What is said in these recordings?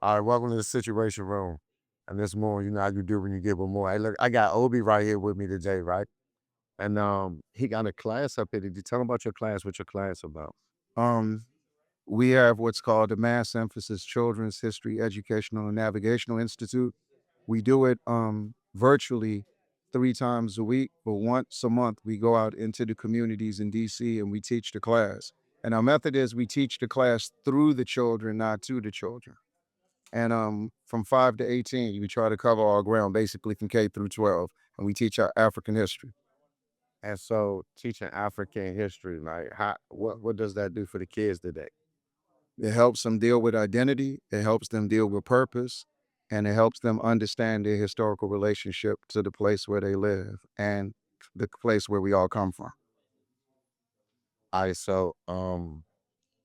All right, welcome to the Situation Room. And this morning, you know how you do when you give them more. Hey, look, I got Obie right here with me today, right? And he got a class up here. Did you tell him about your class? What your class about? Um, we have what's called the Mass Emphasis Children's History Educational and Navigational Institute. We do it virtually 3 times a week, but once a month we go out into the communities in DC and we teach the class. And our method is we teach the class through the children, not to the children. And from 5 to 18, we try to cover our ground basically from K through 12, and we teach our African history. And so teaching African history, like what does that do for the kids today? It helps them deal with identity, it helps them deal with purpose, and it helps them understand their historical relationship to the place where they live and the place where we all come from. All right, so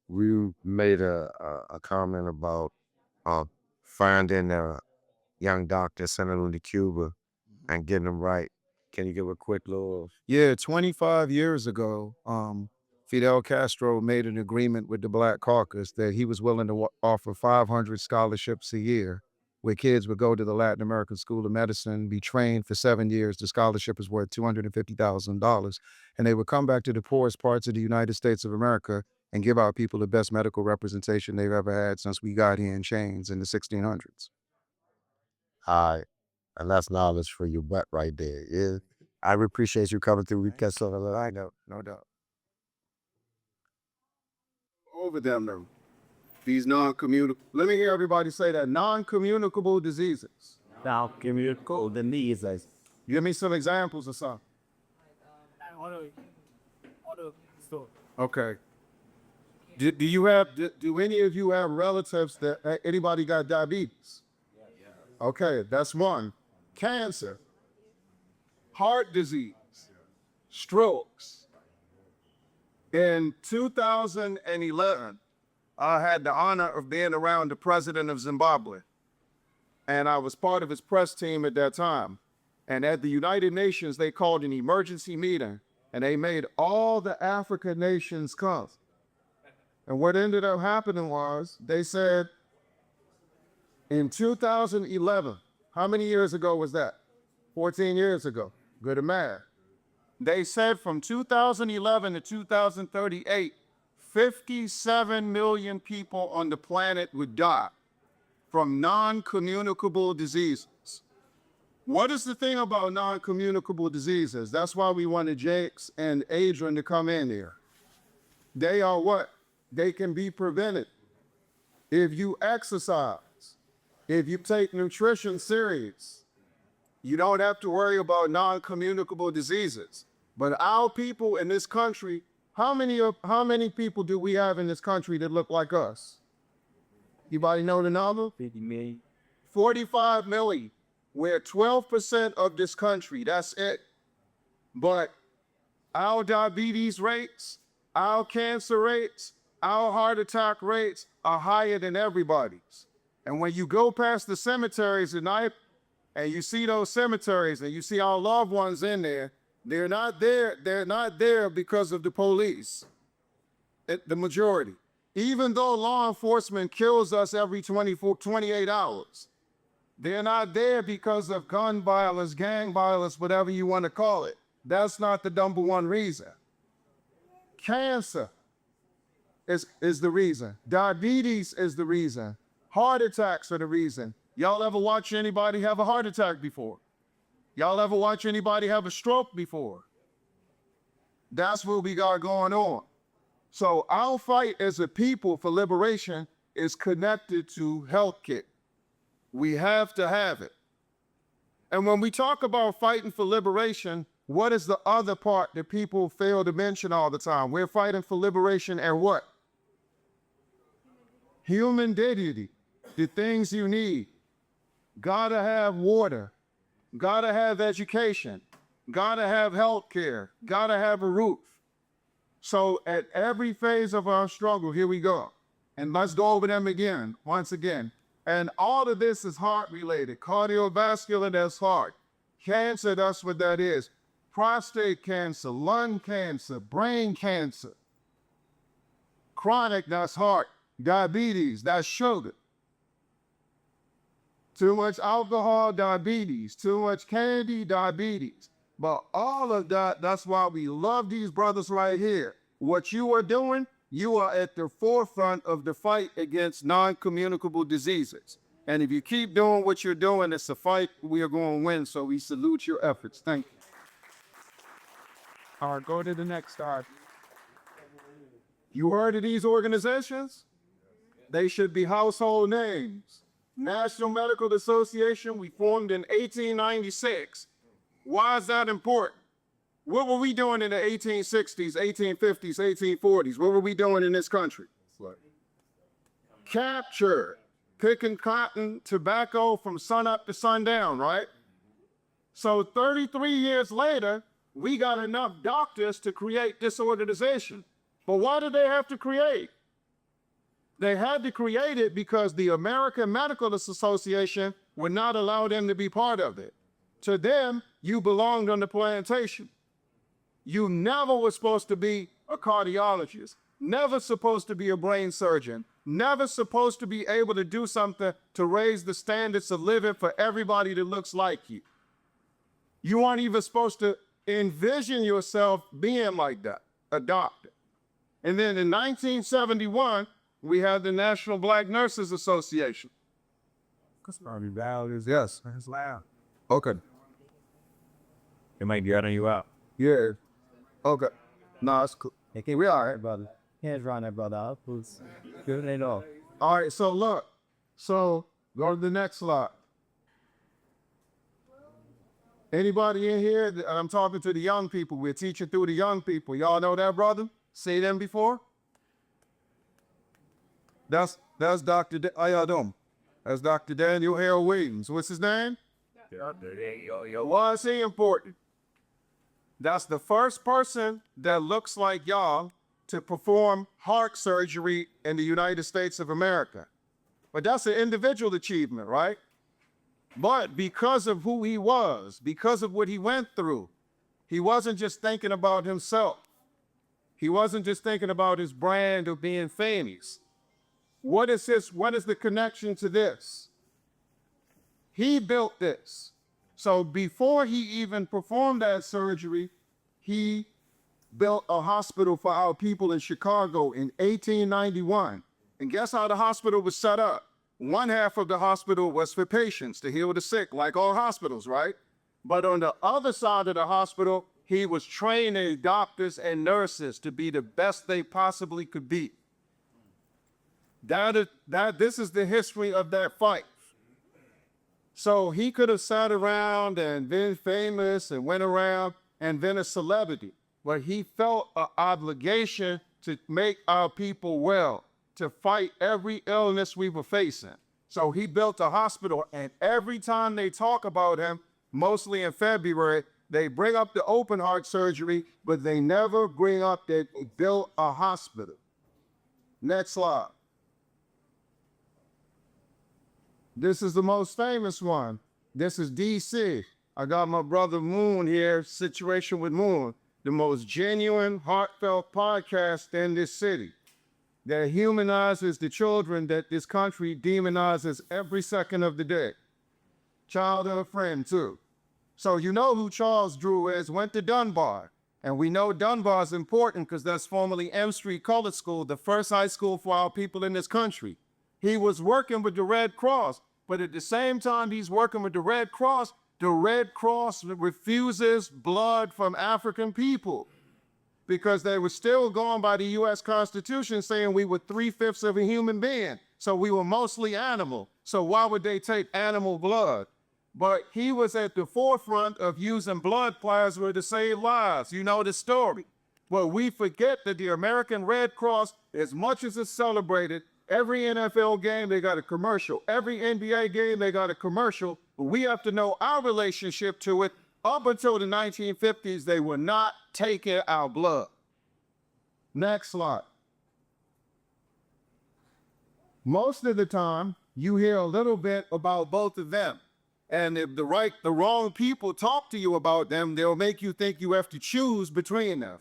we made a comment about uh finding a young doctor, sending them to Cuba and getting them right. Can you give a quick little Yeah, 25 years ago, Fidel Castro made an agreement with the Black Caucus that he was willing to offer 500 scholarships a year, where kids would go to the Latin American School of Medicine, be trained for 7 years. The scholarship is worth $250,000. And they would come back to the poorest parts of the United States of America and give our people the best medical representation they've ever had since we got here in chains in the 1600s. high? And that's knowledge for your butt right there. Yeah. I appreciate you coming through. We got something that I know, no doubt. Over them, though. These non-communicable, let me hear everybody say that, non-communicable diseases. Now, communicable diseases. Give me some examples of some. Okay. Do any of you have relatives that, anybody got diabetes? Okay, that's one. Cancer, heart disease, strokes. In 2011, I had the honor of being around the president of Zimbabwe, and I was part of his press team at that time. And at the United Nations, they called an emergency meeting, and they made all the African nations come. And what ended up happening was they said in 2011, how many years ago was that? 14 years ago. Good at math. They said from 2011 to 2038, 57 million people on the planet would die from non-communicable diseases. What is the thing about non-communicable diseases? That's why we wanted Jakes and Adrian to come in here. They are what? They can be prevented. If you exercise, if you take nutrition serious, you don't have to worry about non-communicable diseases. But our people in this country, how many people do we have in this country that look like us? Anybody know the number? 50 million. 45 million. We're 12% of this country. That's it. But our diabetes rates, our cancer rates, our heart attack rates are higher than everybody's. And when you go past the cemeteries at night and you see those cemeteries and you see our loved ones in there, they're not there because of the police, the majority. Even though law enforcement kills us every 28 hours, they're not there because of gun violence, gang violence, whatever you want to call it. That's not the number one reason. Cancer is the reason. Diabetes is the reason. Heart attacks are the reason. Y'all ever watch anybody have a heart attack before? Y'all ever watch anybody have a stroke before? That's what we got going on. So our fight as a people for liberation is connected to healthcare. We have to have it. And when we talk about fighting for liberation, what is the other part that people fail to mention all the time? We're fighting for liberation and what? Human dignity, the things you need. Gotta have water, gotta have education, gotta have health care, gotta have a roof. So at every phase of our struggle, here we go. And let's go over them again, once again. And all of this is heart related. Cardiovascular, that's heart. Cancer, that's what that is. Prostate cancer, lung cancer, brain cancer. Chronic, that's heart. Diabetes, that's sugar. Too much alcohol, diabetes. Too much candy, diabetes. But all of that, that's why we love these brothers right here. What you are doing, you are at the forefront of the fight against non-communicable diseases. And if you keep doing what you're doing, it's a fight we are going to win. So we salute your efforts. Thank you. All right, go to the next slide. You heard of these organizations? They should be household names. National Medical Association, we formed in 1896. Why is that important? What were we doing in the 1860s, 1850s, 1840s? What were we doing in this country? Capture, picking cotton, tobacco from sun up to sundown, right? So 33 years later, we got enough doctors to create this organization. But why did they have to create? They had to create it because the American Medical Association would not allow them to be part of it. To them, you belonged on the plantation. You never were supposed to be a cardiologist, never supposed to be a brain surgeon, never supposed to be able to do something to raise the standards of living for everybody that looks like you. You weren't even supposed to envision yourself being like that, a doctor. And then in 1971, we had the National Black Nurses Association. Yes, it's loud. Okay. It might be running you out. Yeah. Okay. No, it's cool. Okay, we all right, brother. Hands around that brother. Up, who's good at all. All right, so look. So go to the next slide. Anybody in here? I'm talking to the young people. We're teaching through the young people. Y'all know that, brother? See them before? That's Dr. How y'all doing? That's Dr. Daniel Hale Williams. What's his name? Why is he important? That's the first person that looks like y'all to perform heart surgery in the United States of America. But that's an individual achievement, right? But because of who he was, because of what he went through, he wasn't just thinking about himself. He wasn't just thinking about his brand or being famous. What is the connection to this? He built this. So before he even performed that surgery, he built a hospital for our people in Chicago in 1891. And guess how the hospital was set up? One half of the hospital was for patients to heal the sick, like all hospitals, right? But on the other side of the hospital, he was training doctors and nurses to be the best they possibly could be. This is the history of that fight. So he could have sat around and been famous and went around and been a celebrity, but he felt an obligation to make our people well, to fight every illness we were facing. So he built a hospital, and every time they talk about him, mostly in February, they bring up the open heart surgery, but they never bring up that he built a hospital. Next slide. This is the most famous one. This is DC. I got my brother Moon here, Situation with Moon, the most genuine, heartfelt podcast in this city that humanizes the children that this country demonizes every second of the day. Childhood friend, too. So you know who Charles Drew is, went to Dunbar. And we know Dunbar is important because that's formerly M Street Colored School, the first high school for our people in this country. He was working with the Red Cross, but at the same time he's working with the Red Cross refuses blood from African people because they were still going by the U.S. Constitution saying we were 3/5 of a human being. So we were mostly animal. So why would they take animal blood? But he was at the forefront of using blood plasma to save lives. You know the story. But we forget that the American Red Cross, as much as it's celebrated, every NFL game, they got a commercial. Every NBA game, they got a commercial. But we have to know our relationship to it. Up until the 1950s, they were not taking our blood. Next slide. Most of the time, you hear a little bit about both of them. And if the wrong people talk to you about them, they'll make you think you have to choose between them.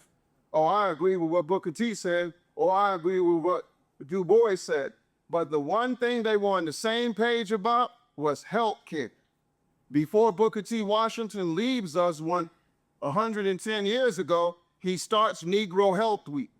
Oh, I agree with what Booker T said, or I agree with what Du Bois said. But the one thing they were on the same page about was health care. Before Booker T. Washington leaves us 110 years ago, he starts Negro Health Week.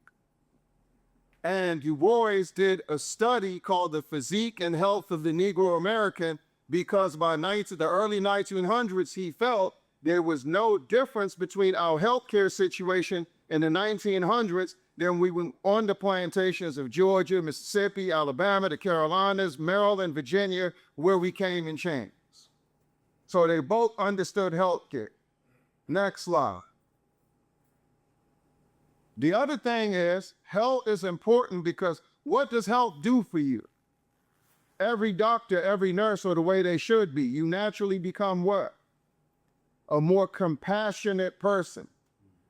And Du Bois did a study called The Physique and Health of the Negro American, because by the early 1900s, he felt there was no difference between our healthcare situation in the 1900s than we were on the plantations of Georgia, Mississippi, Alabama, the Carolinas, Maryland, Virginia, where we came in chains. So they both understood healthcare. Next slide. The other thing is, health is important because what does health do for you? Every doctor, every nurse are the way they should be. You naturally become what? A more compassionate person.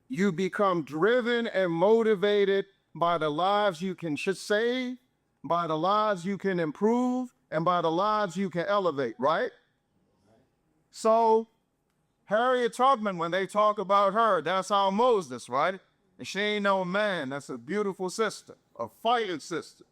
You become driven and motivated by the lives you can save, by the lives you can improve, and by the lives you can elevate, right? So Harriet Tubman, when they talk about her, that's our Moses, right? And she ain't no man. That's a beautiful sister, a fighting sister.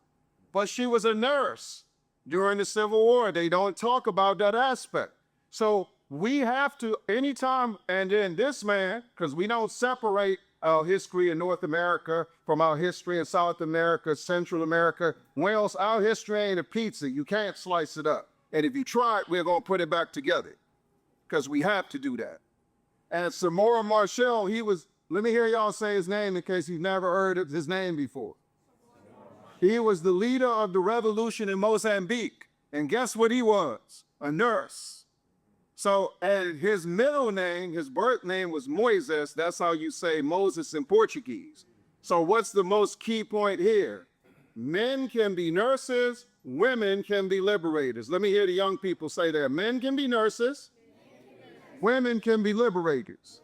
But she was a nurse during the Civil War. They don't talk about that aspect. So we have to, anytime, and then this man, because we don't separate our history in North America from our history in South America, Central America. Wales, our history ain't a pizza. You can't slice it up. And if you try it, we're going to put it back together because we have to do that. And Samora Machel, he was, let me hear y'all say his name in case you've never heard of his name before. He was the leader of the revolution in Mozambique. And guess what he was? A nurse. So, and his middle name, his birth name was Moises. That's how you say Moses in Portuguese. So what's the most key point here? Men can be nurses, women can be liberators. Let me hear the young people say that. Men can be nurses, women can be liberators.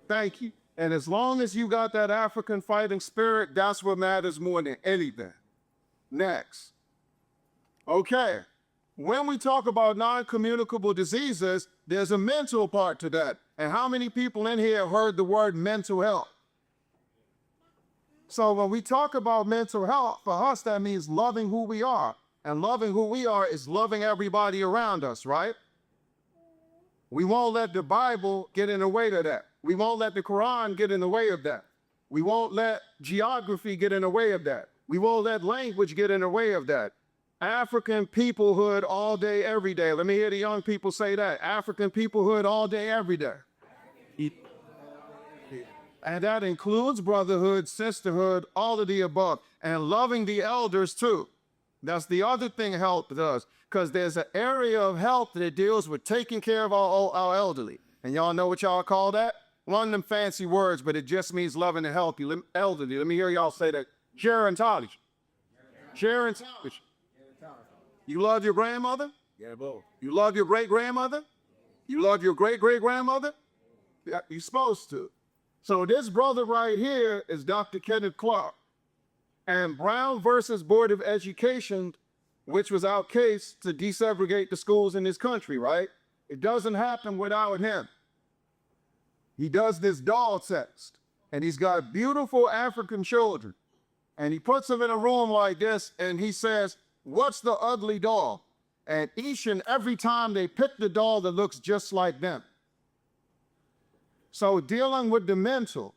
Thank you. And as long as you got that African fighting spirit, that's what matters more than anything. Next. Okay. When we talk about non-communicable diseases, there's a mental part to that. And how many people in here have heard the word mental health? So when we talk about mental health, for us, that means loving who we are. And loving who we are is loving everybody around us, right? We won't let the Bible get in the way of that. We won't let the Quran get in the way of that. We won't let geography get in the way of that. We won't let language get in the way of that. African peoplehood all day, every day. Let me hear the young people say that. African peoplehood all day, every day. And that includes brotherhood, sisterhood, all of the above. And loving the elders too. That's the other thing health does. Because there's an area of health that deals with taking care of our elderly. And y'all know what y'all call that? One of them fancy words, but it just means loving the healthy elderly. Let me hear y'all say that. Gerontology. Gerontology. You love your grandmother? Yeah, both. You love your great-grandmother? You love your great-great-grandmother? Yeah, you're supposed to. So this brother right here is Dr. Kenneth Clark. And Brown versus Board of Education, which was our case to desegregate the schools in this country, right? It doesn't happen without him. He does this doll test, and he's got beautiful African children. And he puts them in a room like this, and he says, what's the ugly doll? And each and every time they pick the doll that looks just like them. So dealing with the mental,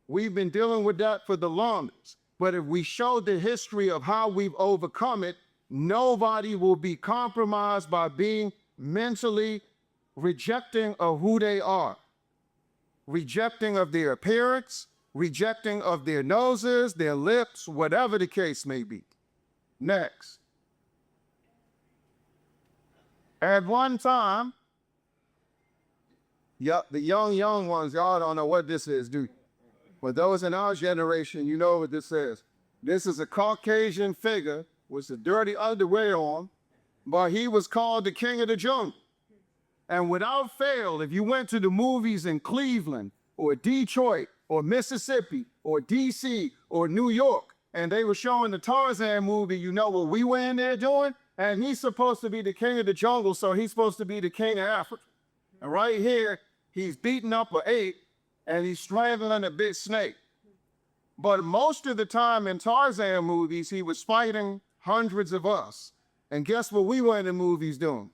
we've been dealing with that for the longest. But if we show the history of how we've overcome it, nobody will be compromised by being mentally rejecting of who they are. Rejecting of their appearance, rejecting of their noses, their lips, whatever the case may be. Next. At one time, the young ones, y'all don't know what this is, do you? But those in our generation, you know what this is. This is a Caucasian figure with a dirty underwear on, but he was called the king of the jungle. And without fail, if you went to the movies in Cleveland or Detroit or Mississippi or DC or New York, and they were showing the Tarzan movie, you know what we were in there doing? And he's supposed to be the king of the jungle, so he's supposed to be the king of Africa. And right here, he's beating up an ape and he's strangling a big snake. But most of the time in Tarzan movies, he was fighting hundreds of us. And guess what we were in the movies doing?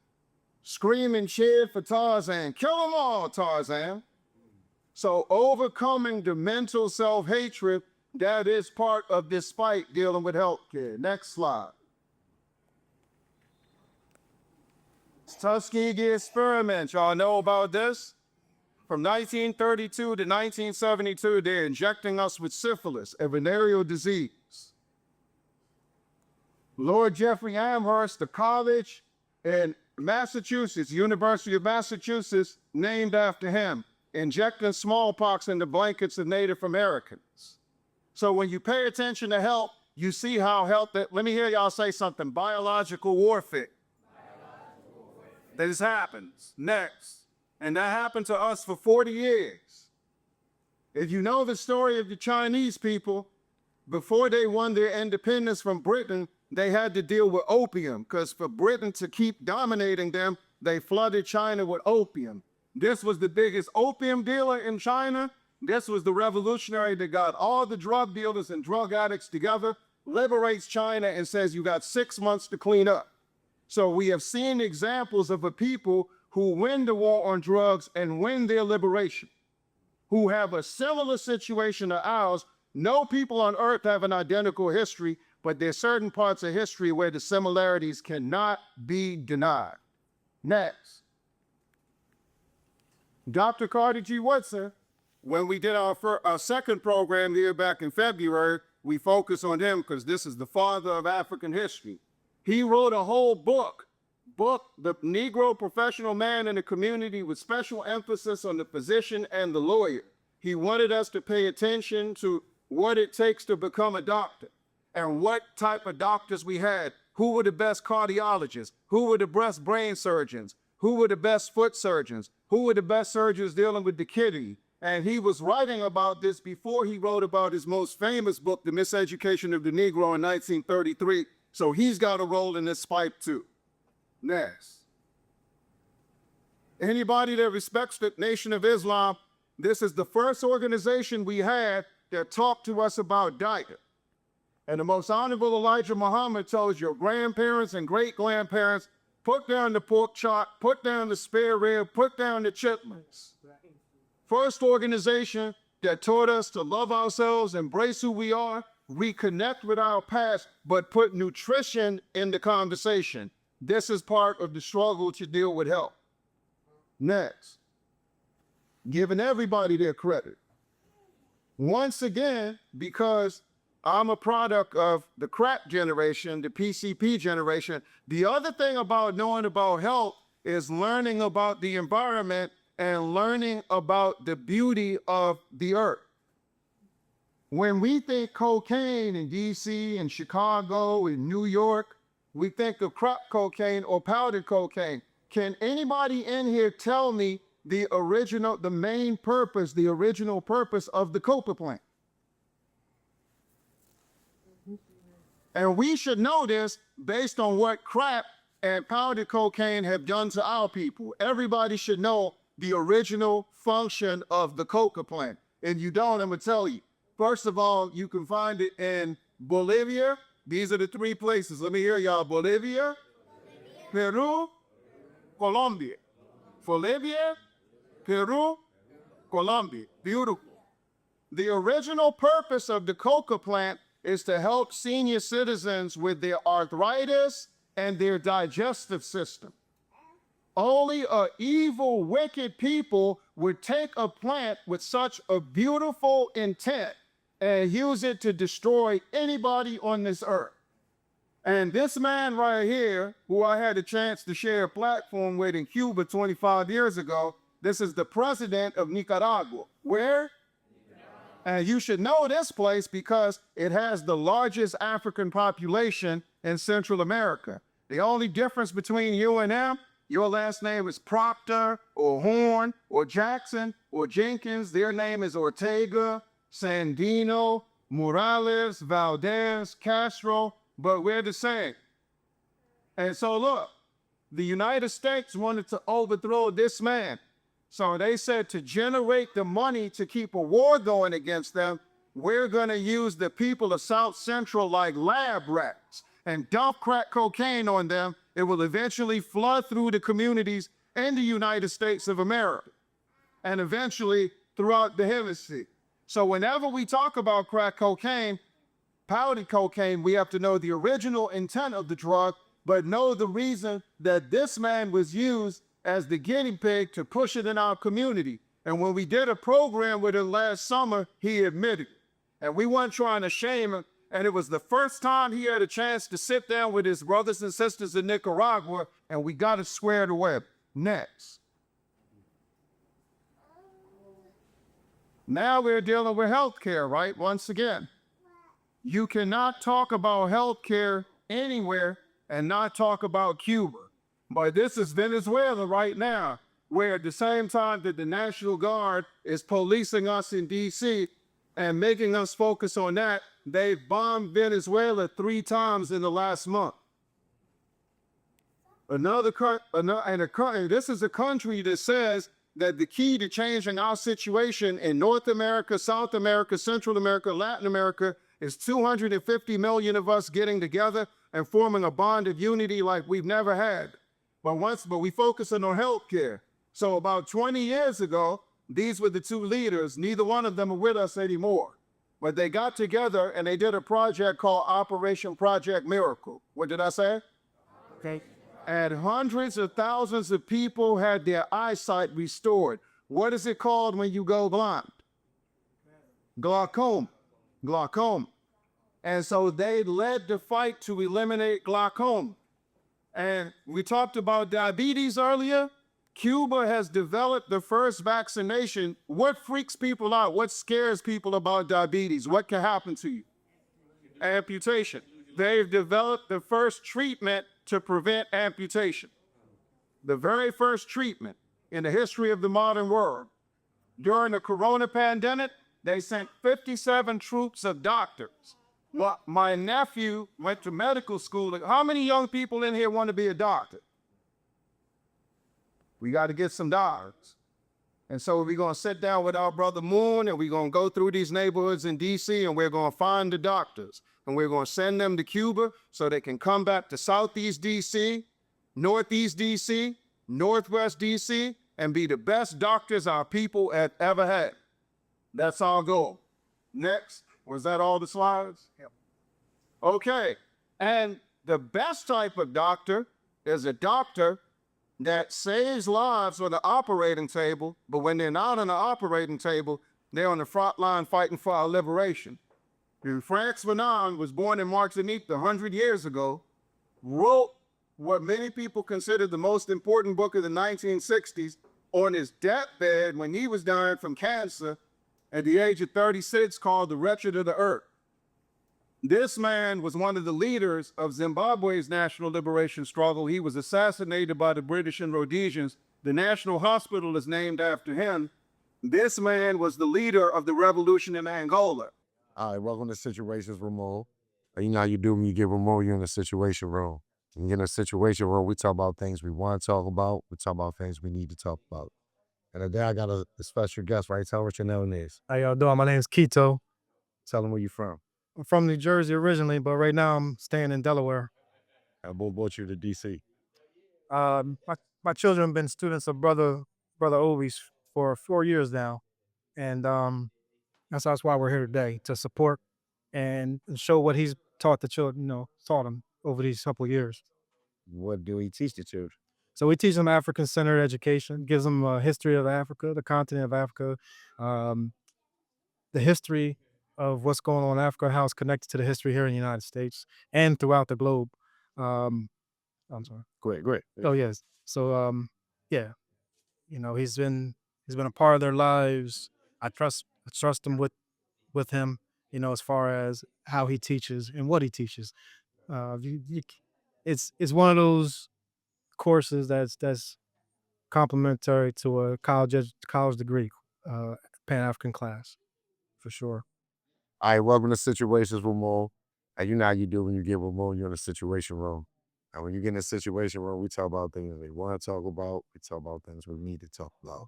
scream and cheered for Tarzan. Kill them all, Tarzan. So overcoming the mental self-hatred, that is part of this fight dealing with healthcare. Next slide. Tuskegee experiment, y'all know about this? From 1932 to 1972, they're injecting us with syphilis, a venereal disease. Lord Jeffrey Amherst, the college in Massachusetts, University of Massachusetts, named after him, injecting smallpox in the blankets of Native Americans. So when you pay attention to health, you see how health, let me hear y'all say something, biological warfare. This happens next. And that happened to us for 40 years. If you know the story of the Chinese people, before they won their independence from Britain, they had to deal with opium, because for Britain to keep dominating them, they flooded China with opium. This was the biggest opium dealer in China. This was the revolutionary that got all the drug dealers and drug addicts together, liberates China, and says you got 6 months to clean up. So we have seen examples of a people who win the war on drugs and win their liberation, who have a similar situation to ours. No people on earth have an identical history, but there's certain parts of history where the similarities cannot be denied. Next. Dr. Carter G. Woodson, when we did our second program here back in February, we focused on him because this is the father of African history. He wrote a whole book, The Negro Professional Man in the Community, with special emphasis on the physician and the lawyer. He wanted us to pay attention to what it takes to become a doctor and what type of doctors we had. Who were the best cardiologists? Who were the best brain surgeons? Who were the best foot surgeons? Who were the best surgeons dealing with the kidney? And he was writing about this before he wrote about his most famous book, The Miseducation of the Negro, in 1933. So he's got a role in this fight too. Next. Anybody that respects the Nation of Islam, this is the first organization we had that talked to us about diet. And the Most Honorable Elijah Muhammad tells your grandparents and great-grandparents, put down the pork chop, put down the spare rib, put down the chitlins. First organization that taught us to love ourselves, embrace who we are, reconnect with our past, but put nutrition in the conversation. This is part of the struggle to deal with health. Next, giving everybody their credit. Once again, because I'm a product of the crap generation, the PCP generation, the other thing about knowing about health is learning about the environment and learning about the beauty of the earth. When we think cocaine in DC and Chicago and New York, we think of crack cocaine or powdered cocaine. Can anybody in here tell me the original purpose of the Coca plant? And we should know this based on what crack and powdered cocaine have done to our people. Everybody should know the original function of the Coca plant. And you don't, I'm gonna tell you. First of all, you can find it in Bolivia. These are the three places. Let me hear y'all. Bolivia, Peru, Colombia. Bolivia, Peru, Colombia. Beautiful. The original purpose of the Coca plant is to help senior citizens with their arthritis and their digestive system. Only evil, wicked people would take a plant with such a beautiful intent and use it to destroy anybody on this earth. And this man right here, who I had a chance to share a platform with in Cuba 25 years ago, this is the president of Nicaragua. Where? And you should know this place because it has the largest African population in Central America. The only difference between you and them, your last name is Proctor or Horn or Jackson or Jenkins. Their name is Ortega, Sandino, Morales, Valdez, Castro, but we're the same. And so look, the United States wanted to overthrow this man. So they said to generate the money to keep a war going against them, we're gonna use the people of South Central like lab rats. and dump crack cocaine on them, it will eventually flood through the communities in the United States of America and eventually throughout the hemisphere. So whenever we talk about crack cocaine, powdered cocaine, we have to know the original intent of the drug, but know the reason that this man was used as the guinea pig to push it in our community. And when we did a program with him last summer, he admitted it. And we weren't trying to shame him. And it was the first time he had a chance to sit down with his brothers and sisters in Nicaragua, and we got it squared away. Next. Now we're dealing with healthcare, right? Once again, you cannot talk about healthcare anywhere and not talk about Cuba. But this is Venezuela right now, where at the same time that the National Guard is policing us in D.C. and making us focus on that, they've bombed Venezuela 3 times in the last month. This is a country that says that the key to changing our situation in North America, South America, Central America, Latin America is 250 million of us getting together and forming a bond of unity like we've never had. But we focusing on healthcare. So about 20 years ago, these were the 2 leaders. Neither one of them are with us anymore. But they got together and they did a project called Operation Project Miracle. What did I say? Okay. And hundreds of thousands of people had their eyesight restored. What is it called when you go blind? Glaucoma. Glaucoma. And so they led the fight to eliminate glaucoma. And we talked about diabetes earlier. Cuba has developed the first vaccination. What freaks people out? What scares people about diabetes? What can happen to you? Amputation. They've developed the first treatment to prevent amputation. The very first treatment in the history of the modern world. During the corona pandemic, they sent 57 troops of doctors. Well, my nephew went to medical school. How many young people in here want to be a doctor? We got to get some doctors. And so we're going to sit down with our brother Moon, and we're going to go through these neighborhoods in D.C., and we're going to find the doctors. And we're going to send them to Cuba so they can come back to Southeast D.C., Northeast D.C., Northwest D.C., and be the best doctors our people have ever had. That's our goal. Next. Was that all the slides? Yep. Okay. And the best type of doctor is a doctor that saves lives on the operating table, but when they're not on the operating table, they're on the front line fighting for our liberation. And Franz Fanon was born in Martinique 100 years ago, wrote what many people consider the most important book of the 1960s on his deathbed when he was dying from cancer at the age of 36, called The Wretched of the Earth. This man was one of the leaders of Zimbabwe's national liberation struggle. He was assassinated by the British and Rhodesians. The National Hospital is named after him. This man was the leader of the revolution in Angola. All right, welcome to Situations Remote. You know how you do when you get remote, you're in a situation room. When you're in a situation room, we talk about things we want to talk about. We talk about things we need to talk about. And today I got a special guest, right? Tell what your name is. How y'all doing? My name's Quito. Tell them where you from. I'm from New Jersey originally, but right now I'm staying in Delaware. And what brought you to D.C.? My children have been students of brother Obie's for 4 years now, and that's why we're here today, to support and show what he's taught the children, taught them over these couple of years. What do he teach the children? So we teach them African-centered education, gives them a history of Africa, the continent of Africa, the history of what's going on in Africa, how it's connected to the history here in the United States and throughout the globe. I'm sorry. Great. Oh yes. So yeah, he's been a part of their lives. I trust him with him, as far as how he teaches and what he teaches. It's one of those courses that's complementary to a college degree, Pan-African class, for sure. All right, welcome to Situations Remote. And you know how you do when you get remote, you're in a situation room. And when you get in a situation room, we talk about things we want to talk about. We talk about things we need to talk about.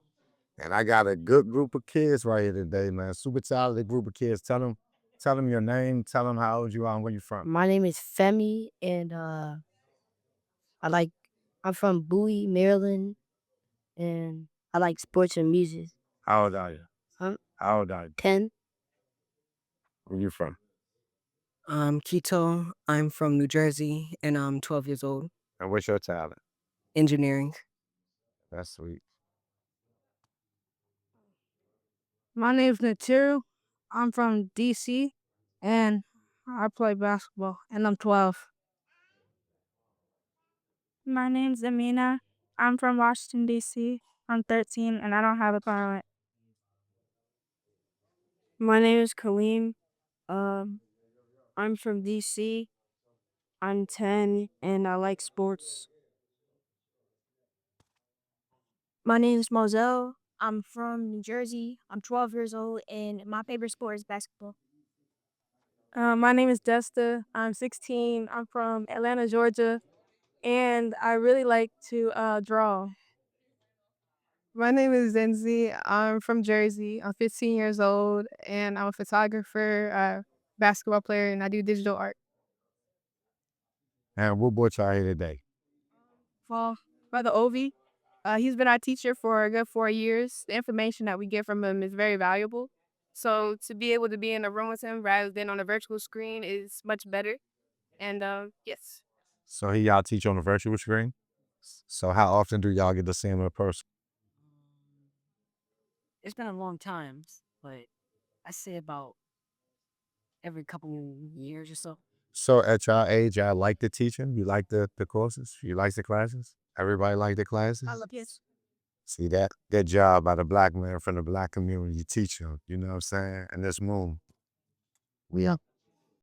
And I got a good group of kids right here today, man. Super talented group of kids. Tell Tell them your name, tell them how old you are and where you from. My name is Femi, and I'm from Bowie, Maryland, and I like sports and music. How old are you? I'm How old are you? 10. Where you from? Quito. I'm from New Jersey, and I'm 12 years old. And what's your talent? Engineering. That's sweet. My name's Natiru. I'm from DC and I play basketball and I'm 12. My name's Amina. I'm from Washington, D.C. I'm 13 and I don't have a talent. My name is Kaleem. I'm from DC. I'm 10 and I like sports. My name is Moselle. I'm from New Jersey. I'm 12 years old, and my favorite sport is basketball. My name is Desta. I'm 16. I'm from Atlanta, Georgia, and I really like to draw. My name is Zenzi. I'm from Jersey. I'm 15 years old, and I'm a photographer, basketball player, and I do digital art. And what brought y'all here today? Well, Brother Obie, he's been our teacher for a good 4 years. The information that we get from him is very valuable. So to be able to be in a room with him rather than on a virtual screen is much better. And yes. So he y'all teach on a virtual screen? So how often do y'all get to see him in person? It's been a long time, but I say about every couple years or so. So at y'all age, y'all like the teaching? You like the courses? You like the classes? Everybody like the classes? Yes. See that? Good job by the black man from the black community teaching, you know what I'm saying? And this moon. We up.